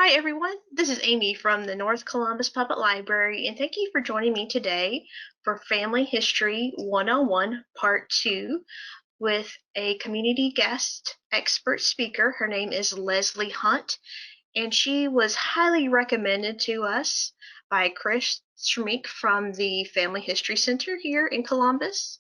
Hi, everyone. This is Amy from the North Columbus Public Library, and thank you for joining me today for Family History 101 Part 2 with a community guest expert speaker. Her name is Lesley Hunt, and she was highly recommended to us by Chris Schmeek from the Family History Center here in Columbus.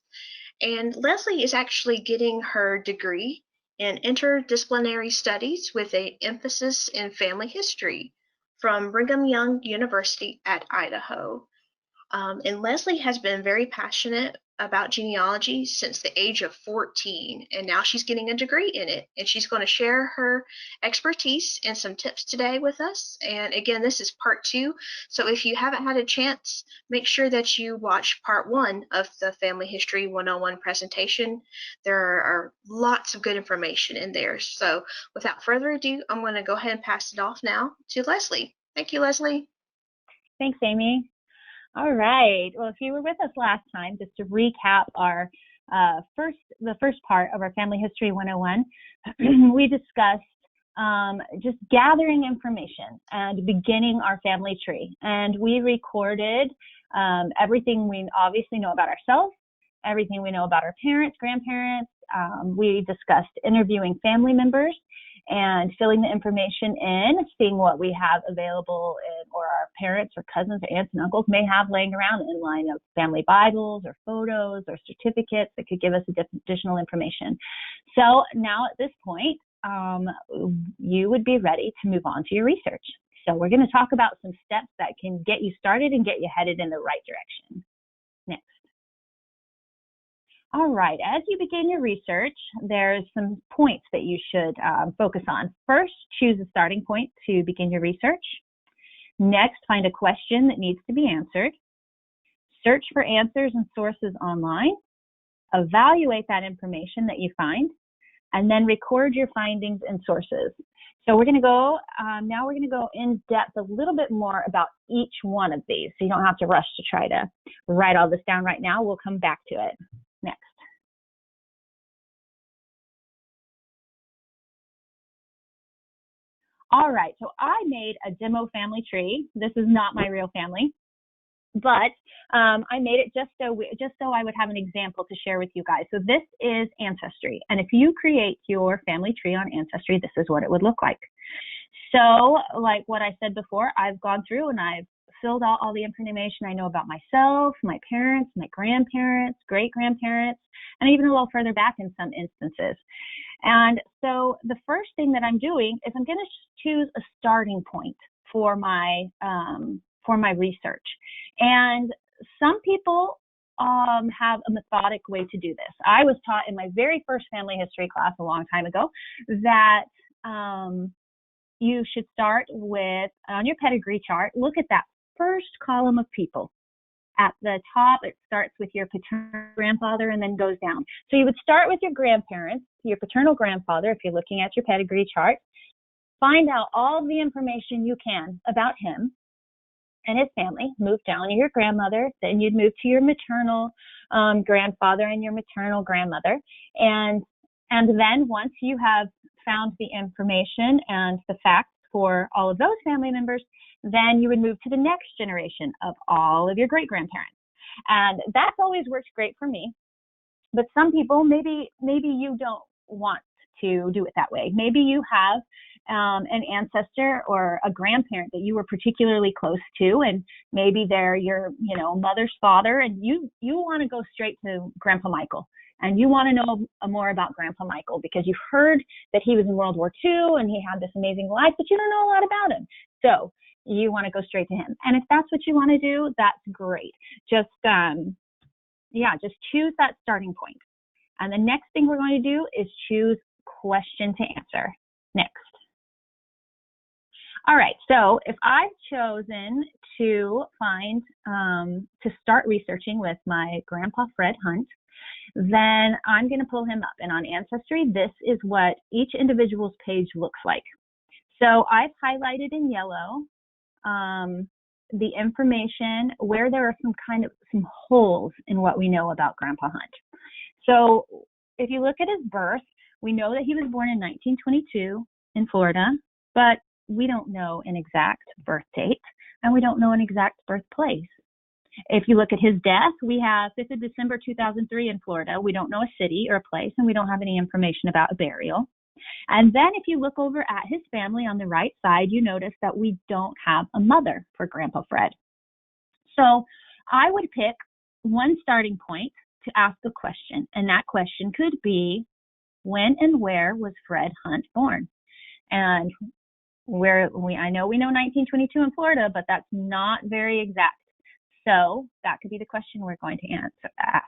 And Lesley is actually getting her degree in interdisciplinary studies with an emphasis in family history from Brigham Young University at Idaho. And Lesley has been very passionate about genealogy since the age of 14, and now she's getting a degree in it. And she's going to share her expertise and some tips today with us. And again, this is part 2. So if you haven't had a chance, make sure that you watch part 1 of the Family History 101 presentation. There are lots of good information in there. So without further ado, I'm going to go ahead and pass it off now to Lesley. Thank you, Lesley. Thanks, Amy. All right. Well, if you were with us last time, just to recap our the first part of our Family History 101, we discussed just gathering information and beginning our family tree. And we recorded everything we obviously know about ourselves, everything we know about our parents, grandparents. We discussed interviewing family members and filling the information in, seeing what we have available or our parents or cousins or aunts and uncles may have laying around in line of family Bibles or photos or certificates that could give us additional information. So now at this point, you would be ready to move on to your research. So we're going to talk about some steps that can get you started and get you headed in the right direction. Next. All right, as you begin your research, there's some points that you should focus on. First, choose a starting point to begin your research. Next, find a question that needs to be answered. Search for answers and sources online. Evaluate that information that you find, and then record your findings and sources. So we're going to go, now we're going to go in depth a little bit more about each one of these. So you don't have to rush to try to write all this down right now. We'll come back to it. Next. All right, so I made a demo family tree. This is not my real family, but I made it just so I would have an example to share with you guys. So this is Ancestry, and if you create your family tree on Ancestry, this is what it would look like. So like what I said before, I've gone through and I've filled out all the information I know about myself, my parents, my grandparents, great-grandparents, and even a little further back in some instances. And so the first thing that I'm doing is I'm going to choose a starting point for my research. And some people have a methodic way to do this. I was taught in my very first family history class a long time ago that you should start with, on your pedigree chart, look at that first column of people. At the top, it starts with your paternal grandfather and then goes down. So you would start with your grandparents, your paternal grandfather, if you're looking at your pedigree chart. Find out all the information you can about him and his family. Move down to your grandmother, then you'd move to your maternal grandfather and your maternal grandmother. And then once you have found the information and the facts for all of those family members, then you would move to the next generation of all of your great-grandparents. And that's always worked great for me. But some people, maybe you don't want to do it that way. Maybe you have an ancestor or a grandparent that you were particularly close to, and maybe they're your mother's father, and you want to go straight to Grandpa Michael. And you want to know more about Grandpa Michael because you've heard that he was in World War II and he had this amazing life, but you don't know a lot about him. So you want to go straight to him. And if that's what you want to do, that's great. Just choose that starting point. And the next thing we're going to do is choose question to answer. Next. All right, so if I've chosen to start researching with my Grandpa Fred Hunt, then I'm going to pull him up. And on Ancestry, this is what each individual's page looks like. So I've highlighted in yellow the information where there are some holes in what we know about Grandpa Hunt. So if you look at his birth, we know that he was born in 1922 in Florida, but we don't know an exact birth date, and we don't know an exact birthplace. If you look at his death, we have 5th of December 2003 in Florida. We don't know a city or a place, and we don't have any information about a burial. And then if you look over at his family on the right side, you notice that we don't have a mother for Grandpa Fred. So I would pick one starting point to ask a question, and that question could be, when and where was Fred Hunt born? And I know we know 1922 in Florida, but that's not very exact. So that could be the question we're going to ask.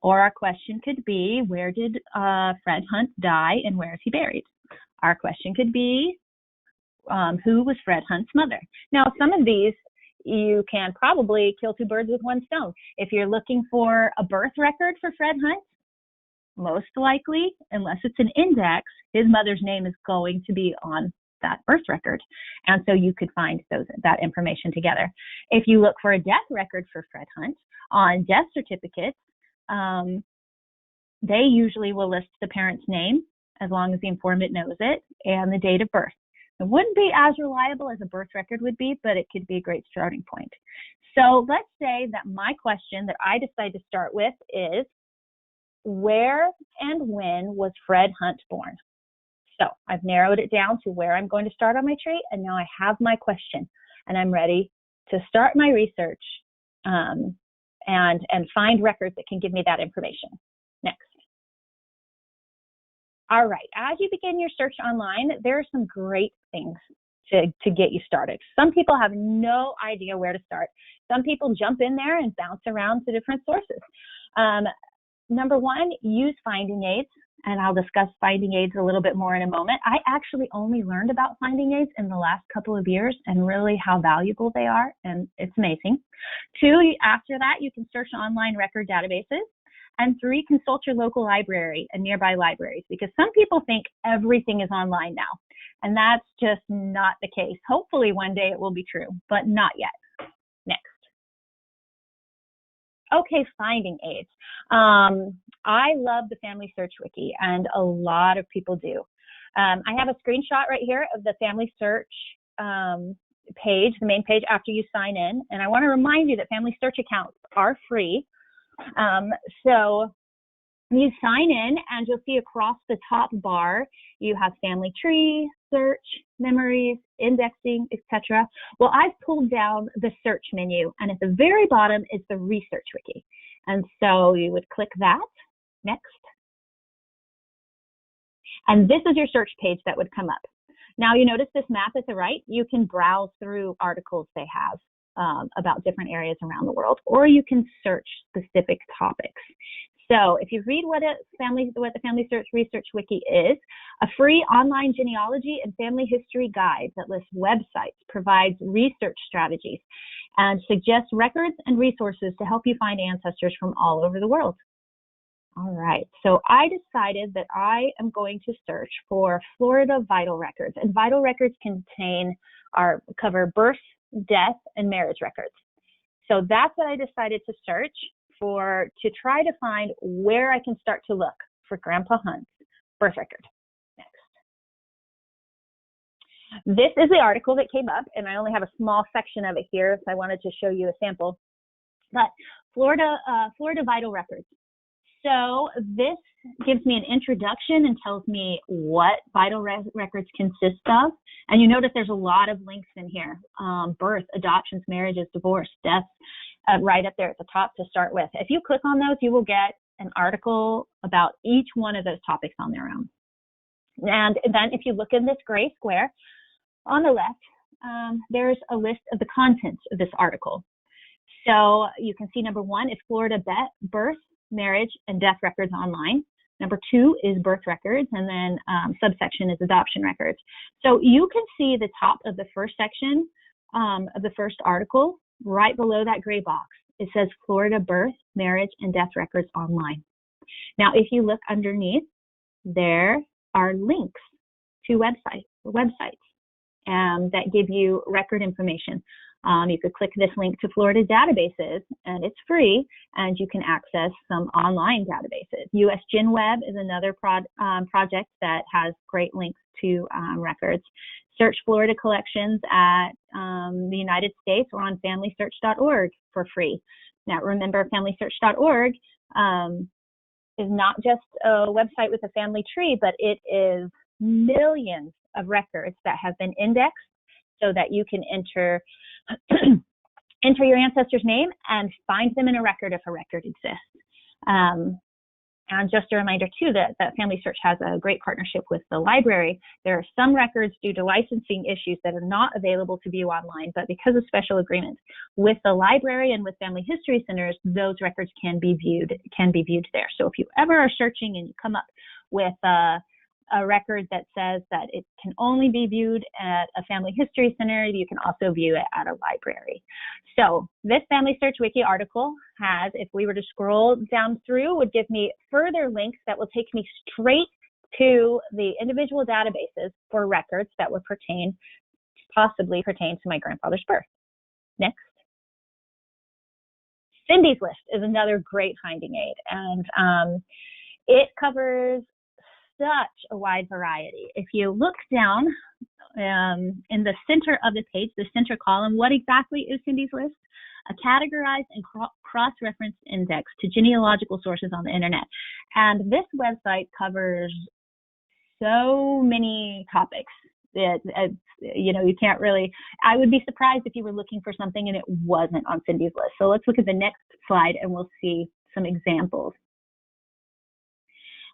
Or our question could be, where did Fred Hunt die and where is he buried? Our question could be, who was Fred Hunt's mother? Now, some of these you can probably kill two birds with one stone. If you're looking for a birth record for Fred Hunt, most likely, unless it's an index, his mother's name is going to be on that birth record. And so you could find that information together. If you look for a death record for Fred Hunt, on death certificates, they usually will list the parent's name, as long as the informant knows it, and the date of birth. It wouldn't be as reliable as a birth record would be, but it could be a great starting point. So let's say that my question that I decide to start with is, where and when was Fred Hunt born? So I've narrowed it down to where I'm going to start on my tree, and now I have my question, and I'm ready to start my research and find records that can give me that information. Next. All right, as you begin your search online, there are some great things to get you started. Some people have no idea where to start. Some people jump in there and bounce around to different sources. Number one, use finding aids, and I'll discuss finding aids a little bit more in a moment. I actually only learned about finding aids in the last couple of years and really how valuable they are, and it's amazing. 2, after that, you can search online record databases. And 3, consult your local library and nearby libraries, because some people think everything is online now, and that's just not the case. Hopefully one day it will be true, but not yet. Next. Okay, finding aids. I love the FamilySearch Wiki, and a lot of people do. I have a screenshot right here of the FamilySearch page, the main page after you sign in, and I want to remind you that FamilySearch accounts are free. So you sign in, and you'll see across the top bar, you have family tree, search, memories, indexing, etc. Well, I've pulled down the search menu, and at the very bottom is the research wiki. And so you would click that. Next. And this is your search page that would come up. Now you notice this map at the right. You can browse through articles they have about different areas around the world, or you can search specific topics. So if you read what the FamilySearch Research Wiki is, a free online genealogy and family history guide that lists websites, provides research strategies, and suggests records and resources to help you find ancestors from all over the world. All right, so I decided that I am going to search for Florida vital records, and vital records cover birth, death, and marriage records. So that's what I decided to search for, to try to find where I can start to look for Grandpa Hunt's birth record. Next. This is the article that came up, and I only have a small section of it here, so I wanted to show you a sample. But Florida vital records. So this gives me an introduction and tells me what vital records consist of. And you notice there's a lot of links in here. Birth, adoptions, marriages, divorce, deaths, right up there at the top to start with. If you click on those, you will get an article about each one of those topics on their own. And then if you look in this gray square on the left, there's a list of the contents of this article. So you can see number 1 is Florida birth, marriage, and death records online. Number 2 is birth records, and then subsection is adoption records. So you can see the top of the first section of the first article right below that gray box. It says Florida birth, marriage, and death records online. Now, if you look underneath, there are links to websites that give you record information. You could click this link to Florida databases, and it's free, and you can access some online databases. US GenWeb is another project that has great links to records. Search Florida collections at the United States or on FamilySearch.org for free. Now, remember, FamilySearch.org is not just a website with a family tree, but it is millions of records that have been indexed so that you can enter enter your ancestor's name and find them in a record if a record exists. And just a reminder, too, that FamilySearch has a great partnership with the library. There are some records due to licensing issues that are not available to view online, but because of special agreements with the library and with family history centers, those records can be viewed there. So if you ever are searching and you come up with a record that says that it can only be viewed at a family history center, you can also view it at a library. So this FamilySearch Wiki article has, if we were to scroll down through, would give me further links that will take me straight to the individual databases for records that would possibly pertain to my grandfather's birth. Next. Cindy's List is another great finding aid, and it covers such a wide variety. If you look down in the center of the page, the center column, what exactly is Cindy's List? A categorized and cross-referenced index to genealogical sources on the internet. And this website covers so many topics that, you can't really, I would be surprised if you were looking for something and it wasn't on Cindy's List. So let's look at the next slide and we'll see some examples.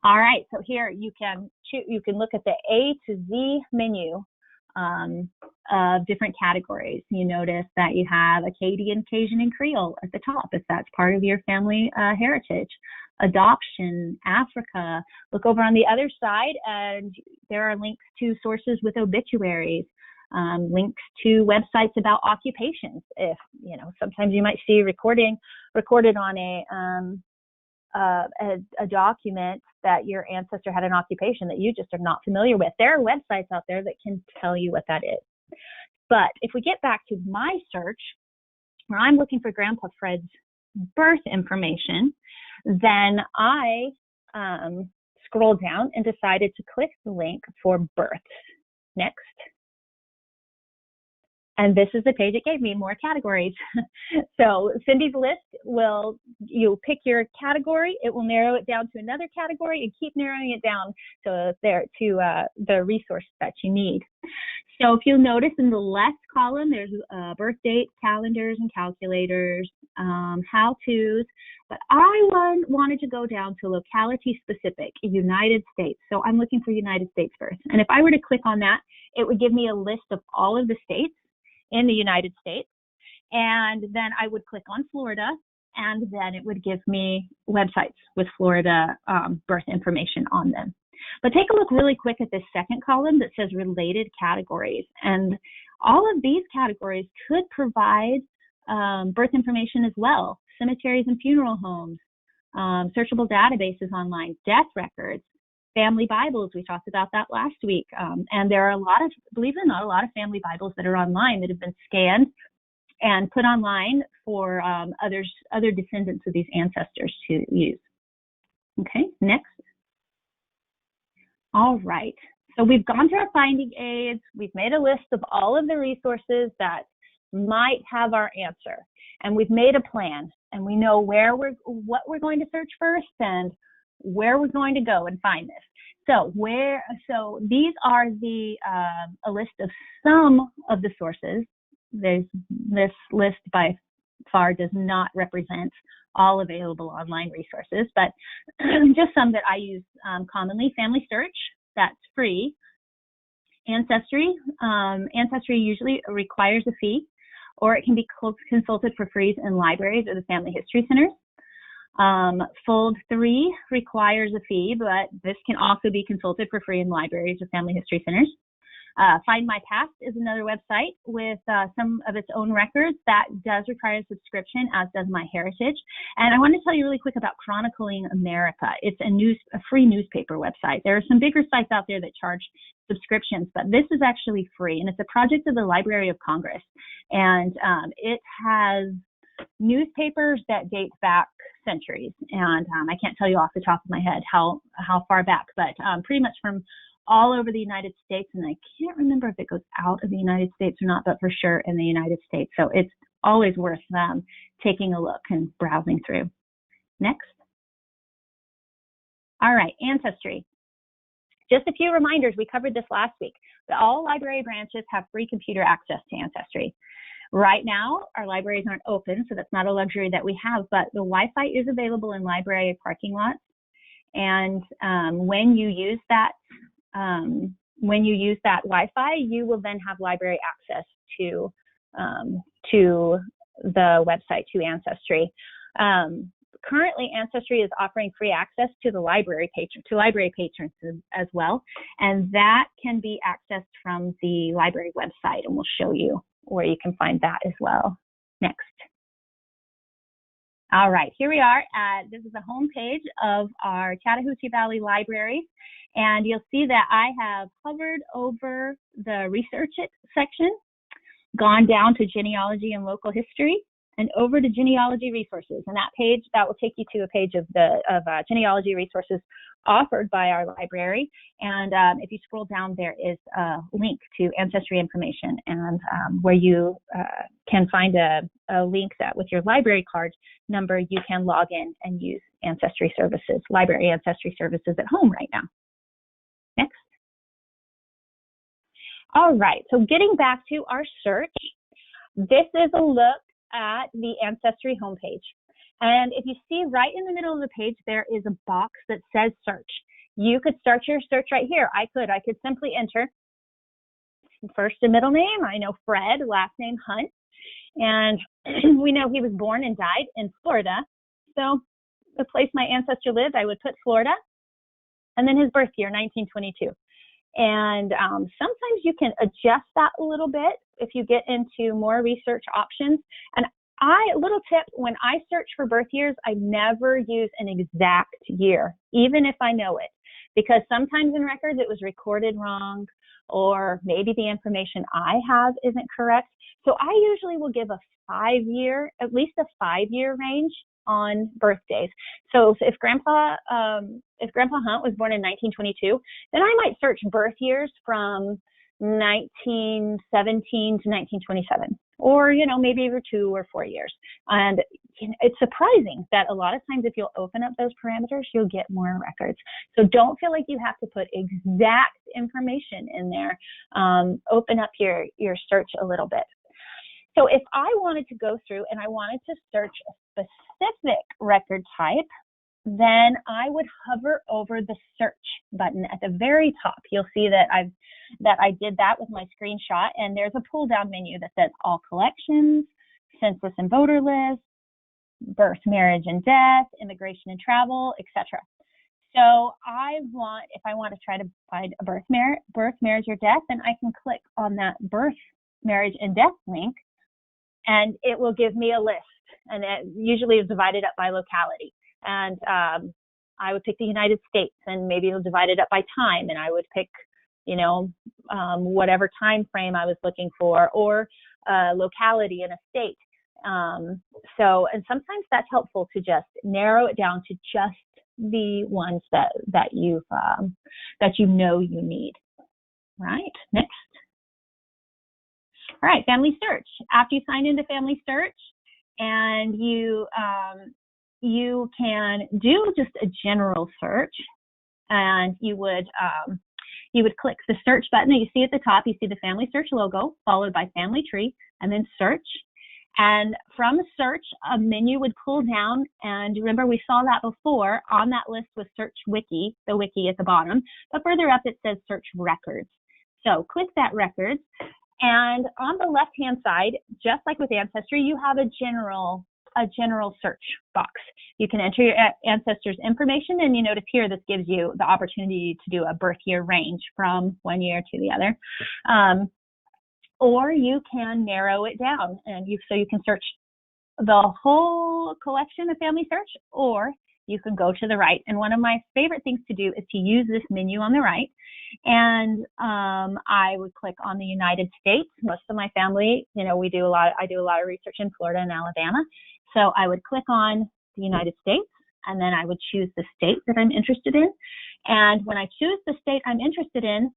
All right, so here you can look at the A to Z menu of different categories. You notice that you have Acadian, Cajun, and Creole at the top if that's part of your family heritage. Adoption, Africa. Look over on the other side and there are links to sources with obituaries, links to websites about occupations. If, sometimes you might see recorded on a document that your ancestor had an occupation that you just are not familiar with. There are websites out there that can tell you what that is. But if we get back to my search, where I'm looking for Grandpa Fred's birth information, then I scrolled down and decided to click the link for births. Next. And this is the page it gave me, more categories. So Cindy's List you'll pick your category, it will narrow it down to another category and keep narrowing it down to the resource that you need. So if you'll notice in the left column, there's birth date, calendars and calculators, how-tos, but I wanted to go down to locality specific, United States. So I'm looking for United States birth. And if I were to click on that, it would give me a list of all of the states in the United States. And then I would click on Florida, and then it would give me websites with Florida birth information on them. But take a look really quick at this second column that says related categories. And all of these categories could provide birth information as well. Cemeteries and funeral homes, searchable databases online, death records, family Bibles. We talked about that last week. And there are believe it or not, a lot of family Bibles that are online that have been scanned and put online for other descendants of these ancestors to use. Okay, next. All right, so we've gone through our finding aids. We've made a list of all of the resources that might have our answer. And we've made a plan, and we know what we're going to search first and where we're going to go and find this. So these are a list of some of the sources. This list by far does not represent all available online resources, but just some that I use commonly. FamilySearch, that's free. Ancestry usually requires a fee, or it can be consulted for free in libraries or the family history centers. Fold 3 requires a fee, but this can also be consulted for free in libraries or family history centers. Find My Past is another website with some of its own records that does require a subscription, as does MyHeritage. And I want to tell you really quick about Chronicling America. It's a free newspaper website. There are some bigger sites out there that charge subscriptions, but this is actually free, and it's a project of the Library of Congress. And it has newspapers that date back centuries, and I can't tell you off the top of my head how far back, but pretty much from all over the United States, and I can't remember if it goes out of the United States or not, but for sure in the United States. So it's always worth taking a look and browsing through. Next. All right, Ancestry. Just a few reminders, we covered this last week, but all library branches have free computer access to Ancestry. Right now, our libraries aren't open, so that's not a luxury that we have, but the Wi-Fi is available in library parking lots. And when you use that Wi-Fi, you will then have library access to the website, to Ancestry. Currently, Ancestry is offering free access to the library patrons as well, and that can be accessed from the library website, and we'll show you where you can find that as well. Next. All right, here we are. This is the home page of our Chattahoochee Valley Library, and you'll see that I have hovered over the Research It section, gone down to Genealogy and Local History, and over to Genealogy Resources. And that page, that will take you to a page of Genealogy Resources offered by our library. And if you scroll down, there is a link to Ancestry information, and where you can find a link that with your library card number, you can log in and use Ancestry services, library Ancestry services at home right now. Next. All right, so getting back to our search, this is a look at the Ancestry homepage. And if you see right in the middle of the page, there is a box that says search. You could start your search right here. I could simply enter first and middle name. I know Fred, last name Hunt. And we know he was born and died in Florida. So the place my ancestor lived, I would put Florida. And then his birth year, 1922. And sometimes you can adjust that a little bit if you get into more research options. And little tip, when I search for birth years, I never use an exact year, even if I know it, because sometimes in records it was recorded wrong, or maybe the information I have isn't correct. So I usually will give at least a 5-year range on birthdays. So if Grandpa Hunt was born in 1922, then I might search birth years from 1917 to 1927, or maybe over 2 or 4 years. And it's surprising that a lot of times if you'll open up those parameters, you'll get more records. So don't feel like you have to put exact information in there. Open up your search a little bit. So if I wanted to go through and I wanted to search a specific record type, then I would hover over the search button at the very top. You'll see that I did that with my screenshot, and there's a pull down menu that says all collections, census and voter lists, birth, marriage and death, immigration and travel, etc. So if I want to try to find a birth, marriage, or death, then I can click on that birth, marriage, and death link, and it will give me a list. And it usually is divided up by locality. And I would pick the United States, and maybe it'll divide it up by time, and I would pick, whatever time frame I was looking for, or locality in a state. And sometimes that's helpful to just narrow it down to just the ones that you need. Right, next. All right, FamilySearch. After you sign into FamilySearch, and you can do just a general search, and you would click the search button that you see at the top. You see the FamilySearch logo, followed by family tree, and then search. And from search, a menu would pull down, and remember we saw that before. On that list was search Wiki, the Wiki at the bottom, but further up it says search records. So click that records, and on the left-hand side, just like with Ancestry, you have a general search box. You can enter your ancestors' information, and you notice here this gives you the opportunity to do a birth year range from one year to the other. Or you can narrow it down, and you can search the whole collection of FamilySearch, or you can go to the right. And one of my favorite things to do is to use this menu on the right, and I would click on the United States. Most of my family, I do a lot of research in Florida and Alabama. So I would click on the United States, and then I would choose the state that I'm interested in. And when I choose the state I'm interested in,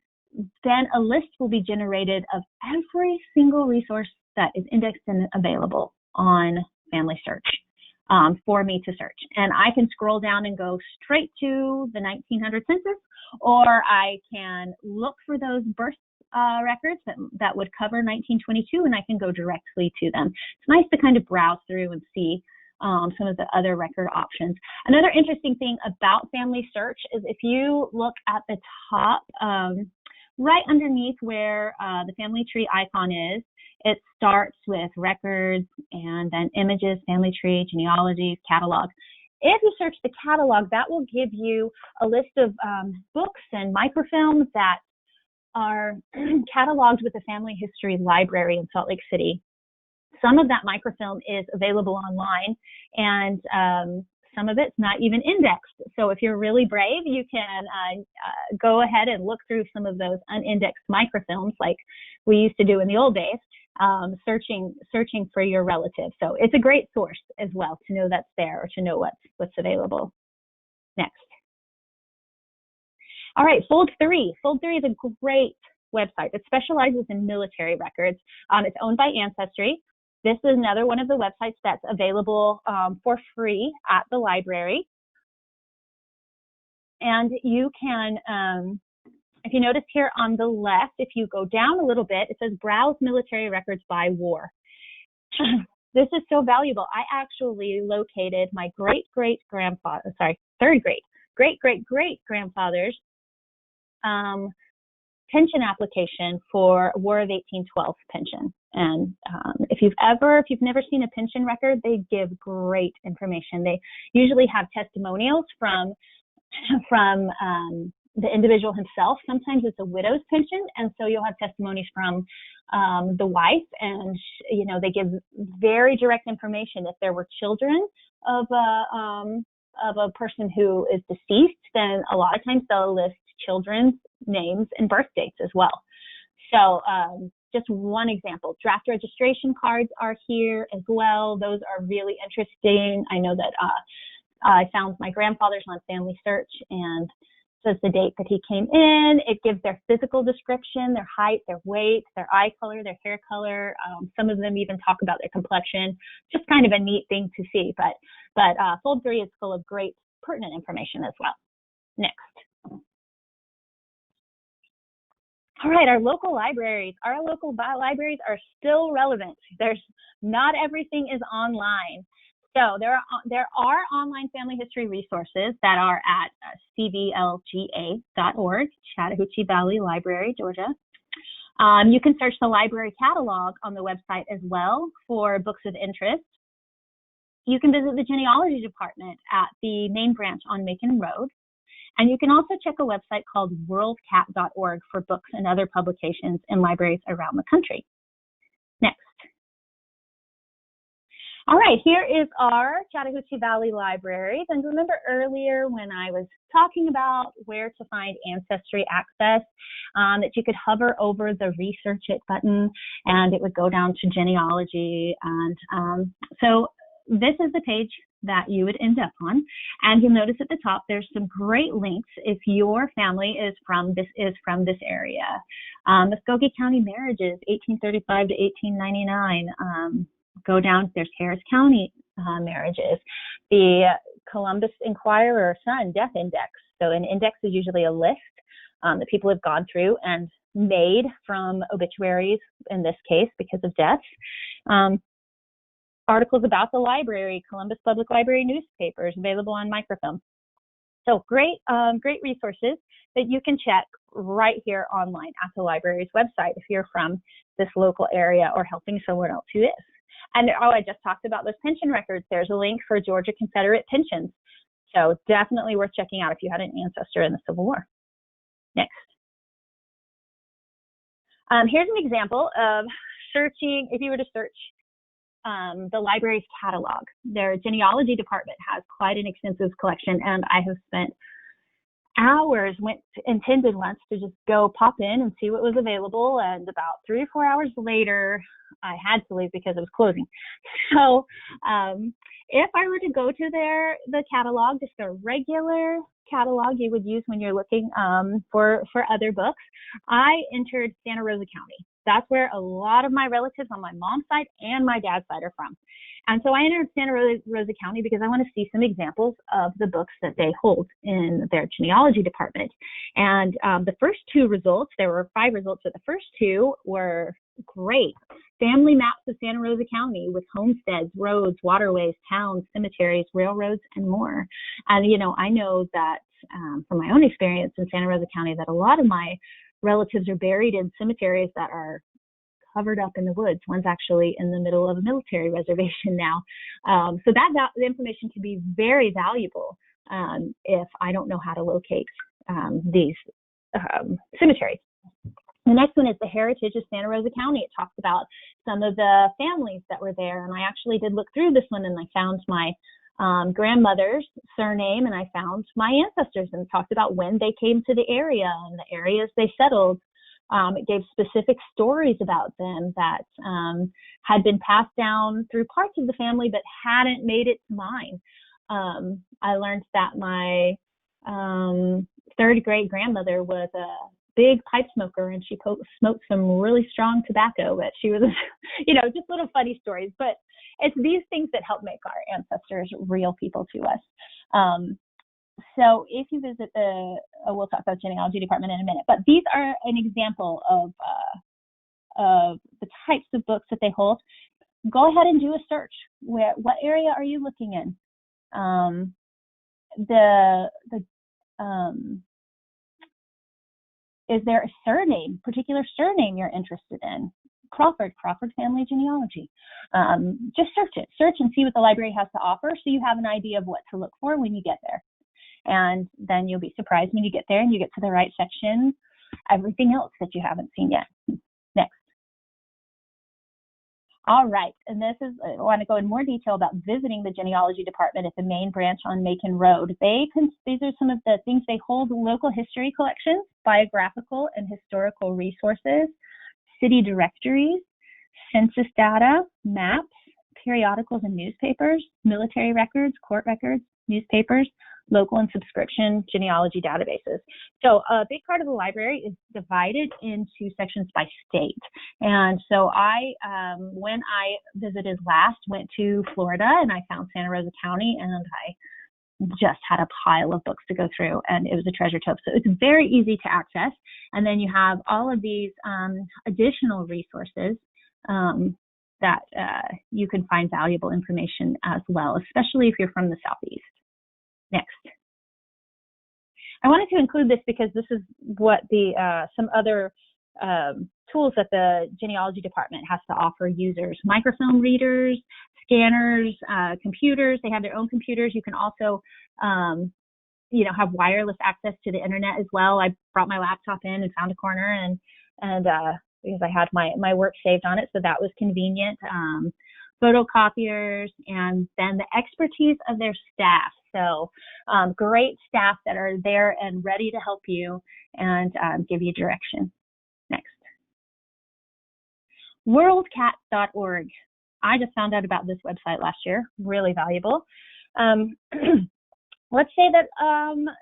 then a list will be generated of every single resource that is indexed and available on FamilySearch for me to search. And I can scroll down and go straight to the 1900 census, or I can look for those birth records that would cover 1922, and I can go directly to them. It's nice to kind of browse through and see some of the other record options. Another interesting thing about FamilySearch is if you look at the top, right underneath where the family tree icon is, it starts with records and then images, family tree, genealogies, catalog. If you search the catalog, that will give you a list of books and microfilms that are cataloged with the Family History Library in Salt Lake City. Some of that microfilm is available online, and some of it's not even indexed. So if you're really brave, you can go ahead and look through some of those unindexed microfilms like we used to do in the old days, searching for your relative. So it's a great source as well to know that's there or to know what's available. Next. All right, Fold 3. Fold 3 is a great website. It specializes in military records. It's owned by Ancestry. This is another one of the websites that's available for free at the library. And you can, if you notice here on the left, if you go down a little bit, it says Browse Military Records by War. This is so valuable. I actually located my third great grandfather's pension application for War of 1812 pension. And if you've never seen a pension record, they give great information. They usually have testimonials from the individual himself. Sometimes it's a widow's pension, and so you'll have testimonies from the wife, and they give very direct information. If there were children of a person who is deceased, then a lot of times they'll list children's names and birth dates as well. So just one example. Draft registration cards are here as well. Those are really interesting. I know that I found my grandfather's on FamilySearch, and says the date that he came in. It gives their physical description, their height, their weight, their eye color, their hair color. Some of them even talk about their complexion. Just kind of a neat thing to see. But Fold 3 is full of great pertinent information as well. Next. All right, our local libraries. Our local libraries are still relevant. Not everything is online. So there are online family history resources that are at cvlga.org, Chattahoochee Valley Library, Georgia. You can search the library catalog on the website as well for books of interest. You can visit the Genealogy Department at the main branch on Macon Road. And you can also check a website called worldcat.org for books and other publications in libraries around the country. Next. All right, here is our Chattahoochee Valley Libraries. And remember earlier when I was talking about where to find Ancestry access, that you could hover over the Research It button and it would go down to genealogy. And so this is the page that you would end up on. And you'll notice at the top, there's some great links if your family is from this area. Muskogee County marriages, 1835 to 1899. Go down, there's Harris County marriages. The Columbus Inquirer Son Death Index. So an index is usually a list that people have gone through and made from obituaries, in this case, because of deaths. Articles about the library, Columbus Public Library newspapers, available on microfilm. So great resources that you can check right here online at the library's website if you're from this local area or helping someone else who is. And I just talked about those pension records. There's a link for Georgia Confederate pensions. So definitely worth checking out if you had an ancestor in the Civil War. Next. Here's an example of searching, if you were to search the library's catalog. Their genealogy department has quite an extensive collection, and I have spent hours, went intended once to just go pop in and see what was available. And about 3 or 4 hours later, I had to leave because it was closing. So if I were to go to the catalog, just a regular catalog you would use when you're looking for other books, I entered Santa Rosa County. That's where a lot of my relatives on my mom's side and my dad's side are from. And so I entered Santa Rosa County because I want to see some examples of the books that they hold in their genealogy department. And the first 2 results, there were 5 results, but the first 2 were great. Family maps of Santa Rosa County with homesteads, roads, waterways, towns, cemeteries, railroads, and more. And, I know that from my own experience in Santa Rosa County that a lot of my relatives are buried in cemeteries that are covered up in the woods. One's actually in the middle of a military reservation now. So that the information can be very valuable if I don't know how to locate these cemeteries. The next one is the Heritage of Santa Rosa County. It talks about some of the families that were there. And I actually did look through this one, and I found my grandmother's surname, and I found my ancestors, and talked about when they came to the area and the areas they settled. It gave specific stories about them that had been passed down through parts of the family but hadn't made it to mine. I learned that my 3rd great grandmother was a big pipe smoker, and she smoked some really strong tobacco, but she was, just little funny stories. But it's these things that help make our ancestors real people to us. So if you visit we'll talk about Genealogy Department in a minute, but these are an example of the types of books that they hold. Go ahead and do a search. What area are you looking in? Is there a particular surname you're interested in? Crawford family genealogy. Just search and see what the library has to offer, so you have an idea of what to look for when you get there. And then you'll be surprised when you get there and you get to the right section, everything else that you haven't seen yet. Next. All right, and I want to go in more detail about visiting the Genealogy Department at the main branch on Macon Road. These are some of the things they hold: local history collections, biographical and historical resources, city directories, census data, maps, periodicals and newspapers, military records, court records, newspapers, local and subscription genealogy databases. So a big part of the library is divided into sections by state. And so when I visited last, went to Florida, and I found Santa Rosa County, and I just had a pile of books to go through, and it was a treasure trove. So it's very easy to access. And then you have all of these additional resources that you can find valuable information as well, especially if you're from the Southeast. Next. I wanted to include this because this is what some other tools that the Genealogy Department has to offer users: microfilm readers, scanners, computers. They have their own computers. You can also, have wireless access to the internet as well. I brought my laptop in and found a corner, and because I had my work saved on it, so that was convenient. Photocopiers, and then the expertise of their staff. So great staff that are there and ready to help you and give you direction. Next. Worldcat.org. I just found out about this website last year. Really valuable. Let's say that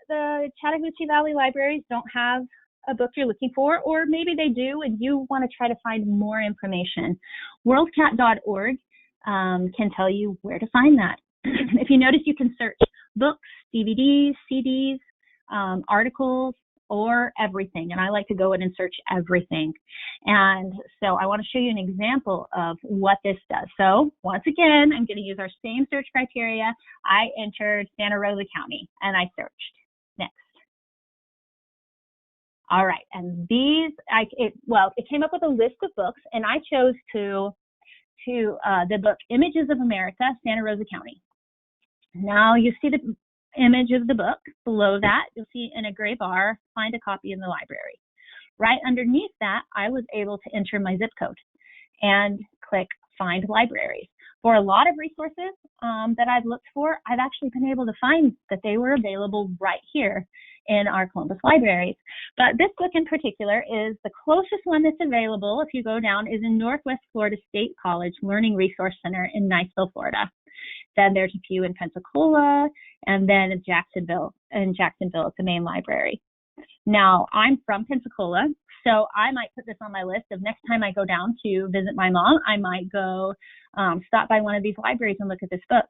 the Chattahoochee Valley libraries don't have a book you're looking for, or maybe they do and you want to try to find more information. Worldcat.org can tell you where to find that. If you notice, you can search books, DVDs, CDs, articles, or everything. And I like to go in and search everything. And so I want to show you an example of what this does. So once again, I'm going to use our same search criteria. I entered Santa Rosa County and I searched. Next. All right. And it came up with a list of books, and I chose the book Images of America, Santa Rosa County. Now you see the image of the book. Below that, you'll see in a gray bar, find a copy in the library. Right underneath that, I was able to enter my zip code and click Find Libraries. For a lot of resources that I've looked for, I've actually been able to find that they were available right here in our Columbus libraries. But this book in particular is the closest one that's available. If you go down, is in Northwest Florida State College Learning Resource Center in Niceville, Florida. Then there's a few in Pensacola, and then in Jacksonville at the main library. Now, I'm from Pensacola, so I might put this on my list of next time I go down to visit my mom, I might go stop by one of these libraries and look at this book.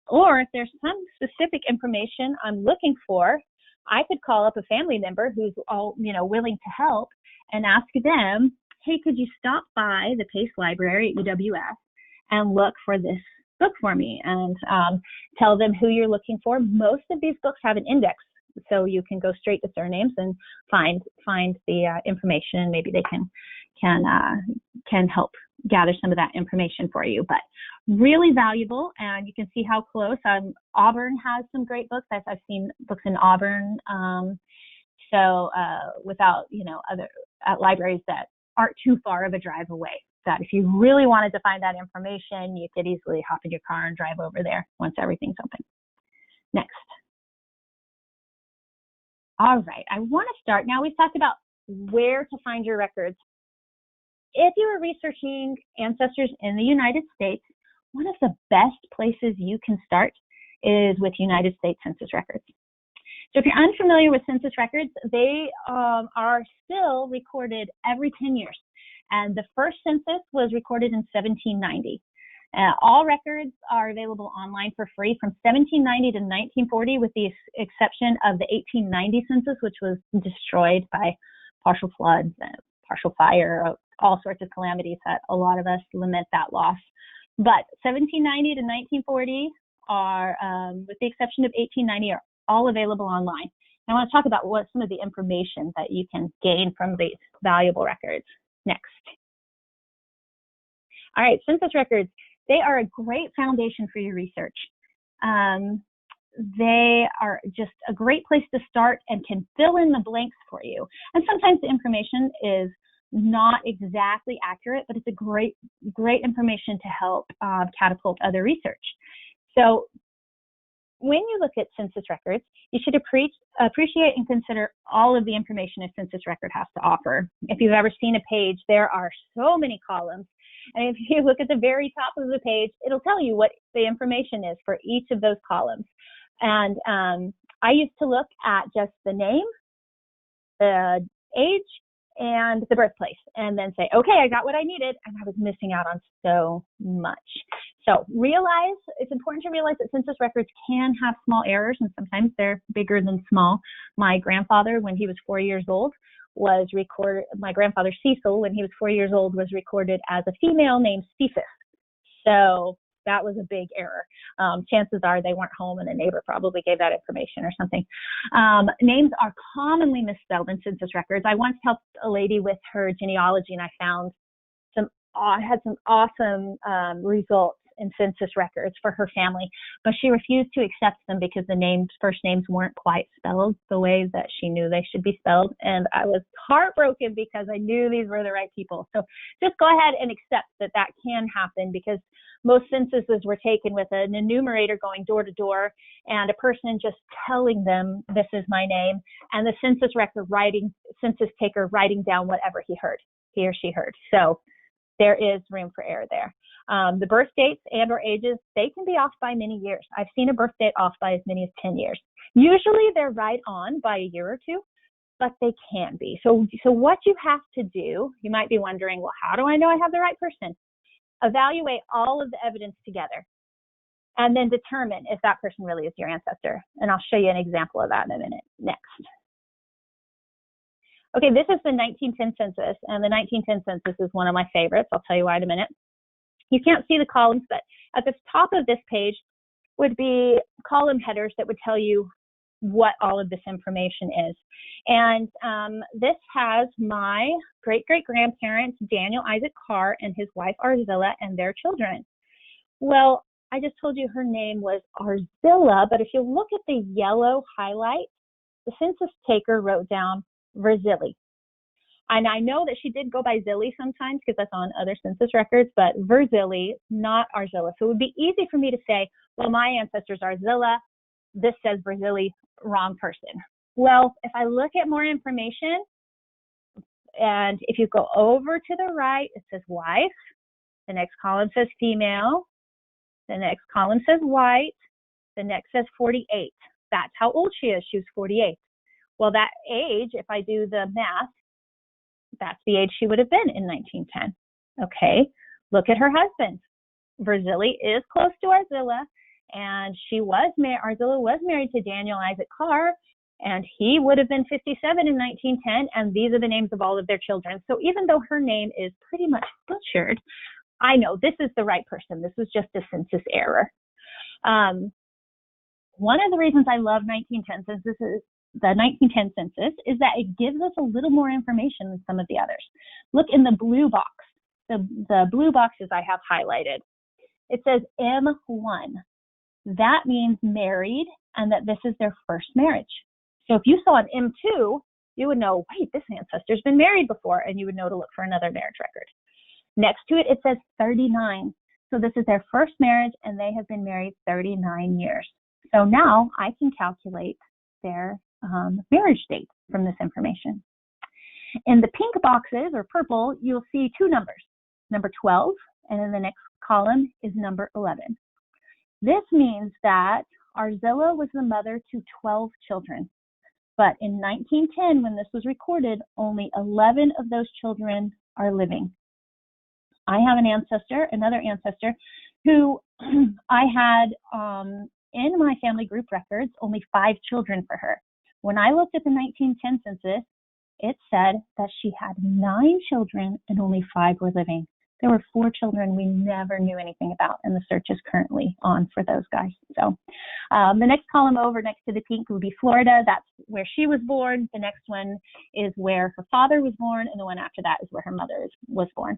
Or if there's some specific information I'm looking for, I could call up a family member who's willing to help and ask them, hey, could you stop by the Pace Library at UWF and look for this book for me, and tell them who you're looking for. Most of these books have an index, so you can go straight to surnames and find the information, and maybe they can help gather some of that information for you. But really valuable, and you can see how close. Auburn has some great books. I've seen books in Auburn, without other libraries that aren't too far of a drive away. That if you really wanted to find that information, you could easily hop in your car and drive over there once everything's open. Next. All right, I want to start. Now we've talked about where to find your records. If you are researching ancestors in the United States, one of the best places you can start is with United States Census Records. So if you're unfamiliar with census records, they are still recorded every 10 years. And the first census was recorded in 1790. All records are available online for free from 1790 to 1940, with the exception of the 1890 census, which was destroyed by partial floods, partial fire, all sorts of calamities that a lot of us lament that loss. But 1790 to 1940 are, with the exception of 1890, are all available online. And I want to talk about what some of the information that you can gain from these valuable records. Next. All right, census records. They are a great foundation for your research. They are just a great place to start and can fill in the blanks for you. And sometimes the information is not exactly accurate, but it's a great information to help catapult other research. So when you look at census records, you should appreciate and consider all of the information a census record has to offer. If you've ever seen a page, there are so many columns. And if you look at the very top of the page, it'll tell you what the information is for each of those columns. And I used to look at just the name, the age, and the birthplace, and then say, okay, I got what I needed, and I was missing out on so much. So it's important to realize that census records can have small errors, and sometimes they're bigger than small. My grandfather, when he was 4 years old, my grandfather Cecil, when he was 4 years old, was recorded as a female named Cephas. So that was a big error. Chances are they weren't home and a neighbor probably gave that information or something. Names are commonly misspelled in census records. I once helped a lady with her genealogy, and I found had some awesome results in census records for her family, but she refused to accept them because the first names weren't quite spelled the way that she knew they should be spelled. And I was heartbroken because I knew these were the right people. So just go ahead and accept that can happen, because most censuses were taken with an enumerator going door to door and a person just telling them, this is my name, and the census taker writing down whatever he or she heard. So there is room for error there. The birth dates and or ages, they can be off by many years. I've seen a birth date off by as many as 10 years. Usually they're right on by a year or two, but they can be. So what you have to do, you might be wondering, well, how do I know I have the right person? Evaluate all of the evidence together and then determine if that person really is your ancestor. And I'll show you an example of that in a minute. Next. Okay, this is the 1910 census, and the 1910 census is one of my favorites. I'll tell you why in a minute. You can't see the columns, but at the top of this page would be column headers that would tell you what all of this information is. And this has my great-great-grandparents, Daniel Isaac Carr and his wife Arzilla, and their children. Well, I just told you her name was Arzilla, but if you look at the yellow highlight, the census taker wrote down Verzilli. And I know that she did go by Zilli sometimes because that's on other census records, but Verzilli, not Arzilla. So it would be easy for me to say, well, my ancestors are Arzilla. This says Verzilli, wrong person. Well, if I look at more information, and if you go over to the right, it says wife. The next column says female. The next column says white. The next says 48. That's how old she is. She was 48. Well, that age, if I do the math, that's the age she would have been in 1910. Okay, look at her husband. Verzilli is close to Arzilla, and Arzilla was married to Daniel Isaac Carr, and he would have been 57 in 1910, and these are the names of all of their children. So even though her name is pretty much butchered, I know this is the right person. This was just a census error. One of the reasons I love the 1910 census is that it gives us a little more information than some of the others. Look in the blue box. The blue boxes I have highlighted. It says M1. That means married, and that this is their first marriage. So if you saw an M2, you would know, wait, this ancestor's been married before, and you would know to look for another marriage record. Next to it, it says 39. So this is their first marriage, and they have been married 39 years. So now I can calculate their marriage date from this information. In the pink boxes, or purple, you'll see two numbers, number 12, and in the next column is number 11. This means that Arzilla was the mother to 12 children. But in 1910, when this was recorded, only 11 of those children are living. I have another ancestor, who I had in my family group records, only 5 children for her. When I looked at the 1910 census, it said that she had 9 children and only 5 were living. There were 4 children we never knew anything about, and the search is currently on for those guys. So the next column over next to the pink would be Florida. That's where she was born. The next one is where her father was born, and the one after that is where her mother was born.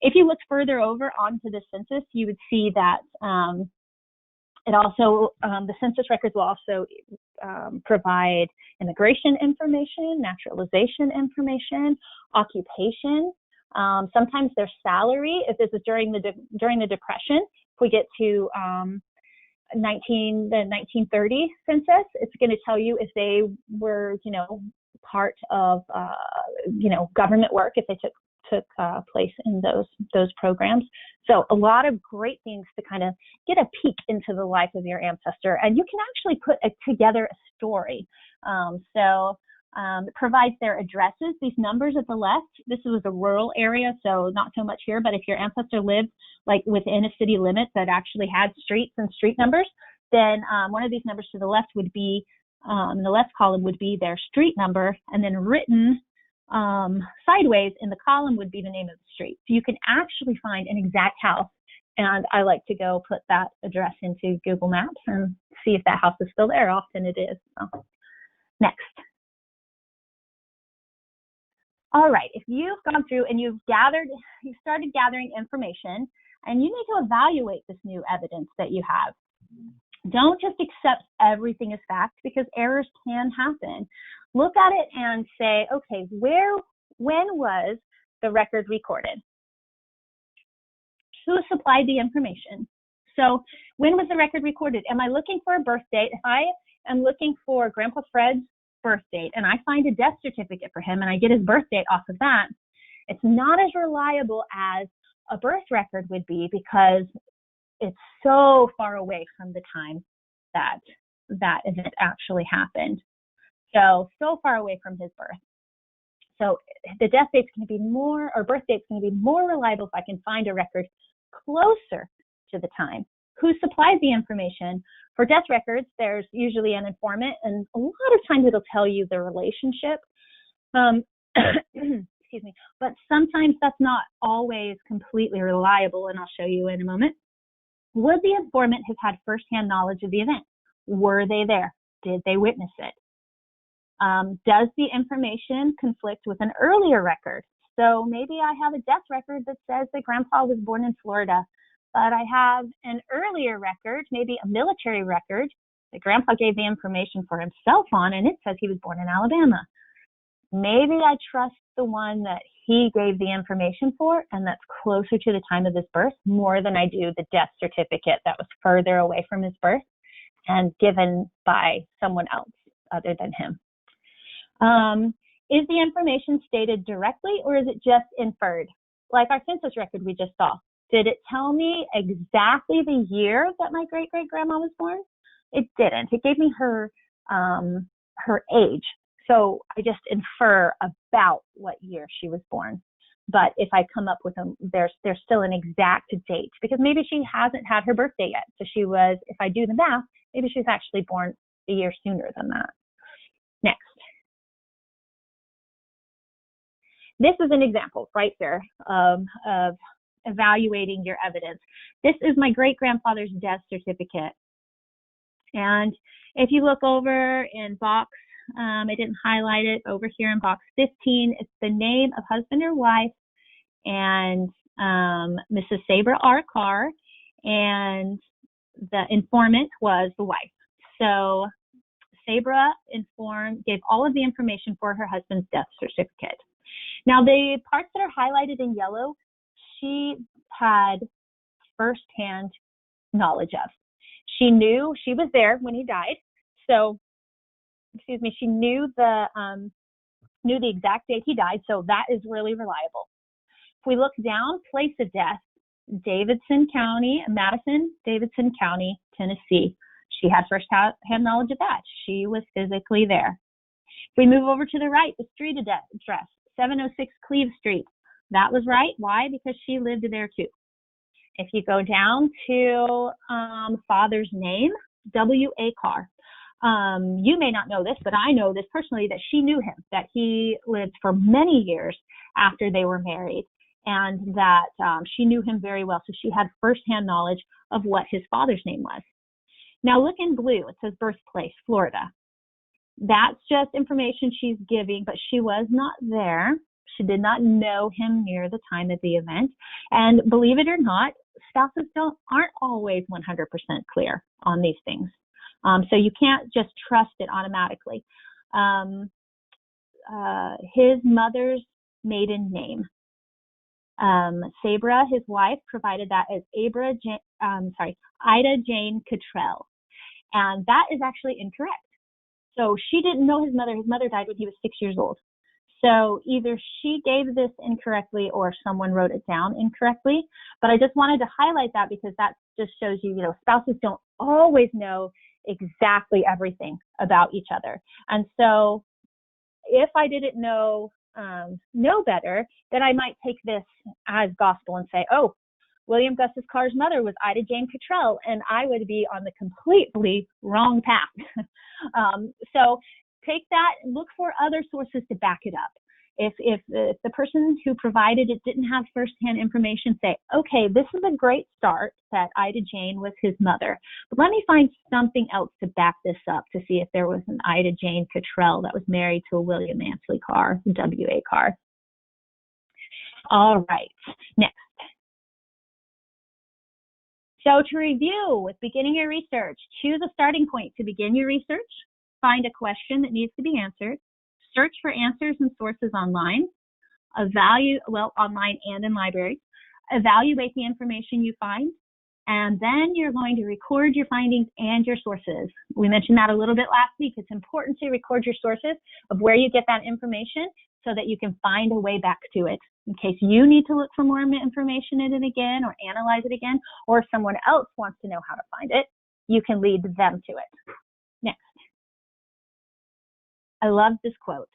If you look further over onto the census, you would see that the census records will also provide immigration information, naturalization information, occupation. Sometimes their salary, if this is during the Depression. If we get to the 1930 census, it's going to tell you if they were, part of, government work, if they took place in those programs. So a lot of great things to kind of get a peek into the life of your ancestor, and you can actually put together a story. It provides their addresses. These numbers at the left, this was a rural area, so not so much here, but if your ancestor lived like within a city limit that actually had streets and street numbers, then one of these numbers to the left would be, in the left column would be their street number, and then written sideways in the column would be the name of the street. So you can actually find an exact house, and I like to go put that address into Google Maps and see if that house is still there. Often it is. So, next. All right, if you've gone through and you've started gathering information, and you need to evaluate this new evidence that you have. Don't just accept everything as fact, because errors can happen. Look at it and say, okay, when was the record recorded? Who supplied the information? So when was the record recorded? Am I looking for a birth date? If I am looking for Grandpa Fred's birth date and I find a death certificate for him and I get his birth date off of that, it's not as reliable as a birth record would be, because it's so far away from the time that that event actually happened. So far away from his birth. So the death date's going to be more, or birth date's going to be more reliable if I can find a record closer to the time. Who supplies the information? For death records, there's usually an informant, and a lot of times it'll tell you the relationship. Excuse me. But sometimes that's not always completely reliable, and I'll show you in a moment. Would the informant have had firsthand knowledge of the event? Were they there? Did they witness it? Does the information conflict with an earlier record? So maybe I have a death record that says that Grandpa was born in Florida, but I have an earlier record, maybe a military record, that Grandpa gave the information for himself on, and it says he was born in Alabama. Maybe I trust the one that he gave the information for, and that's closer to the time of his birth, more than I do the death certificate that was further away from his birth and given by someone else other than him. Is the information stated directly, or is it just inferred? Like our census record we just saw. Did it tell me exactly the year that my great-great-grandma was born? It didn't. It gave me her age. So I just infer about what year she was born. But if I come up with there's still an exact date, because maybe she hasn't had her birthday yet. So she was, if I do the math, maybe she was actually born a year sooner than that. Next. This is an example right here of evaluating your evidence. This is my great-grandfather's death certificate. And if you look over in box, I didn't highlight it, over here in box 15, it's the name of husband or wife and Mrs. Sabra R. Carr, and the informant was the wife. So Sabra gave all of the information for her husband's death certificate. Now, the parts that are highlighted in yellow, she had firsthand knowledge of. She knew, she was there when he died. So, she knew the exact date he died. So that is really reliable. If we look down, place of death, Davidson County, Madison, Davidson County, Tennessee. She had firsthand knowledge of that. She was physically there. If we move over to the right, the street address, 706 Cleve Street. That was right. Why? Because she lived there too. If you go down to father's name, W.A. Carr. You may not know this, but I know this personally, that she knew him, that he lived for many years after they were married, and that she knew him very well. So she had firsthand knowledge of what his father's name was. Now look in blue. It says birthplace, Florida. That's just information she's giving, but she was not there. She did not know him near the time of the event. And believe it or not, spouses aren't always 100% clear on these things. So you can't just trust it automatically. His mother's maiden name. Sabra, his wife, provided that as Ida Jane Cottrell. And that is actually incorrect. So she didn't know his mother. His mother died when he was 6 years old. So either she gave this incorrectly or someone wrote it down incorrectly. But I just wanted to highlight that because that just shows you, spouses don't always know exactly everything about each other. And so if I didn't know better, then I might take this as gospel and say, oh, William Gus's Carr's mother was Ida Jane Cottrell, and I would be on the completely wrong path. So take that and look for other sources to back it up. If the person who provided it didn't have firsthand information, say, okay, this is a great start that Ida Jane was his mother, but let me find something else to back this up to see if there was an Ida Jane Cottrell that was married to a William Ansley Carr, W.A. Carr. All right, next. So to review, with beginning your research, choose a starting point to begin your research, find a question that needs to be answered, search for answers and sources online, online and in libraries, evaluate the information you find, and then you're going to record your findings and your sources. We mentioned that a little bit last week. It's important to record your sources of where you get that information so that you can find a way back to it in case you need to look for more information in it again or analyze it again, or if someone else wants to know how to find it, you can lead them to it. Next. I love this quote.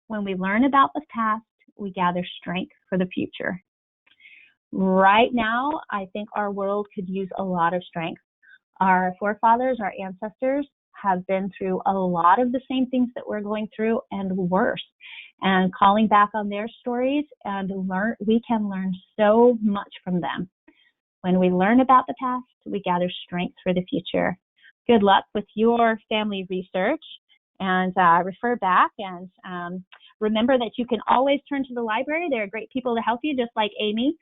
When we learn about the past, we gather strength for the future. Right now, I think our world could use a lot of strength. Our forefathers, our ancestors have been through a lot of the same things that we're going through and worse. And calling back on their stories and we can learn so much from them. When we learn about the past, we gather strength for the future. Good luck with your family research, and refer back, and remember that you can always turn to the library. There are great people to help you, just like Amie,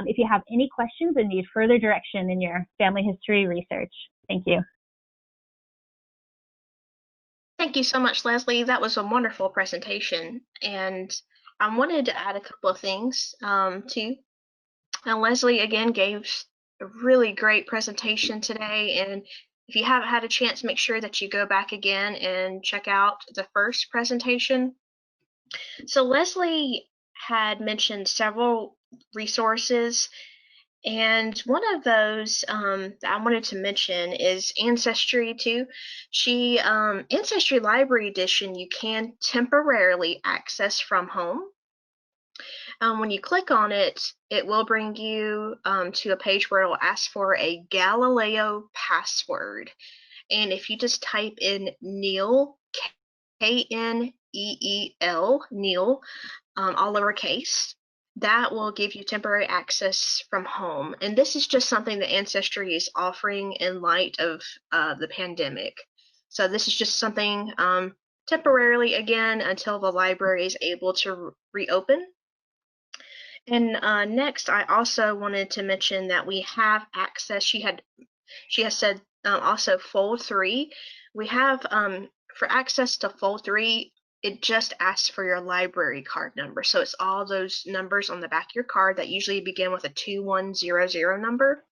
if you have any questions and need further direction in your family history research. Thank you. Thank you so much, Lesley. That was a wonderful presentation, and I wanted to add a couple of things too. Now, Lesley again gave a really great presentation today, and if you haven't had a chance, make sure that you go back again and check out the first presentation So Lesley had mentioned several resources, and one of those that I wanted to mention is Ancestry too. Ancestry Library Edition you can temporarily access from home. When you click on it, it will bring you to a page where it will ask for a Galileo password. And if you just type in Kneel, Kneel, Kneel, all lowercase, that will give you temporary access from home. And this is just something that Ancestry is offering in light of the pandemic. So this is just something temporarily, again, until the library is able to reopen. And next, I also wanted to mention that we have access. She has said also Fold 3. We have for access to Fold 3, it just asks for your library card number. So it's all those numbers on the back of your card that usually begin with a 2100 number.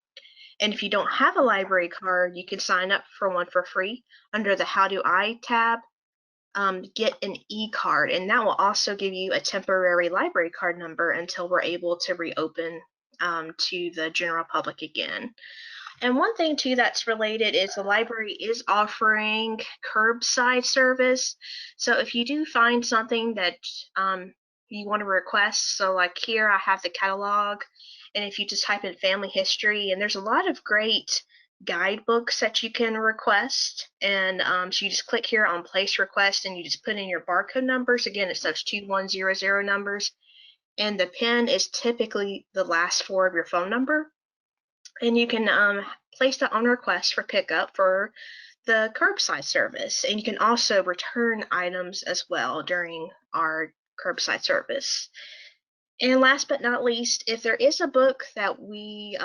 And if you don't have a library card, you can sign up for one for free under the How Do I tab. Get an e-card, and that will also give you a temporary library card number until we're able to reopen to the general public again. And one thing too that's related is the library is offering curbside service. So if you do find something that you want to request, so like here I have the catalog, and if you just type in family history, and there's a lot of great guidebooks that you can request, and so you just click here on place request, and you just put in your barcode numbers. Again, it's those 2100 numbers, and the PIN is typically the last four of your phone number. And you can place that on request for pickup for the curbside service. And you can also return items as well during our curbside service. And last but not least, if there is a book that we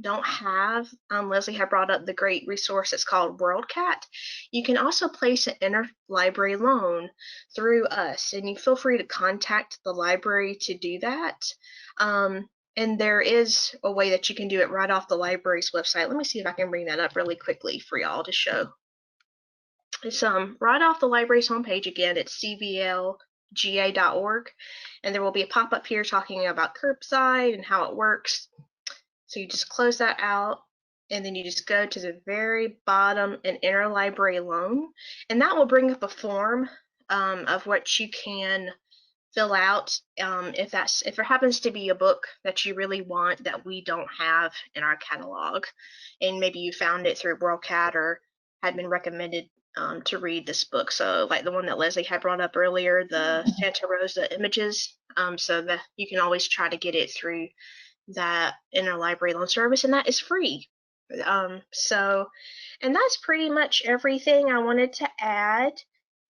don't have, Lesley had brought up the great resource that's called WorldCat. You can also place an interlibrary loan through us, and you feel free to contact the library to do that. And there is a way that you can do it right off the library's website. Let me see if I can bring that up really quickly for y'all to show. It's right off the library's homepage. Again, it's cvlga.org, and there will be a pop-up here talking about curbside and how it works. So you just close that out, and then you just go to the very bottom and interlibrary loan, and that will bring up a form of what you can fill out if there happens to be a book that you really want that we don't have in our catalog, and maybe you found it through WorldCat or had been recommended to read this book. So like the one that Lesley had brought up earlier, the Santa Rosa Images, so that you can always try to get it through that interlibrary loan service, and that is free. And that's pretty much everything I wanted to add.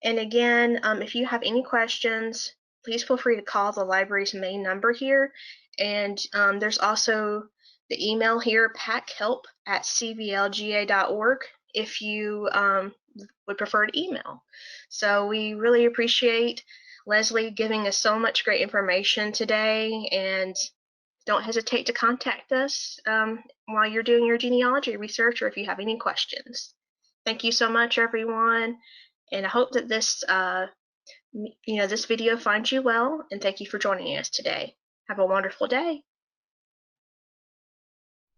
And again, if you have any questions, please feel free to call the library's main number here. And there's also the email here, packhelp@cvlga.org, if you would prefer to email. So we really appreciate Lesley giving us so much great information today, and don't hesitate to contact us while you're doing your genealogy research or if you have any questions. Thank you so much, everyone, and I hope that this this video finds you well, and thank you for joining us today. Have a wonderful day.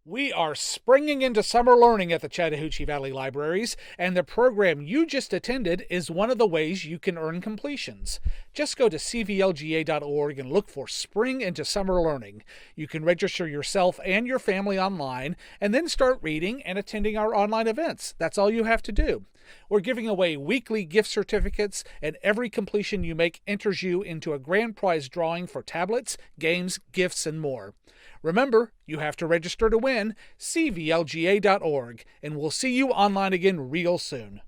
We are springing into summer learning at the Chattahoochee Valley Libraries, and the program you just attended is one of the ways you can earn completions. Just go to cvlga.org and look for Spring into Summer Learning. You can register yourself and your family online, and then start reading and attending our online events. That's all you have to do. We're giving away weekly gift certificates, and every completion you make enters you into a grand prize drawing for tablets, games, gifts, and more. Remember, you have to register to win. cvlga.org, and we'll see you online again real soon.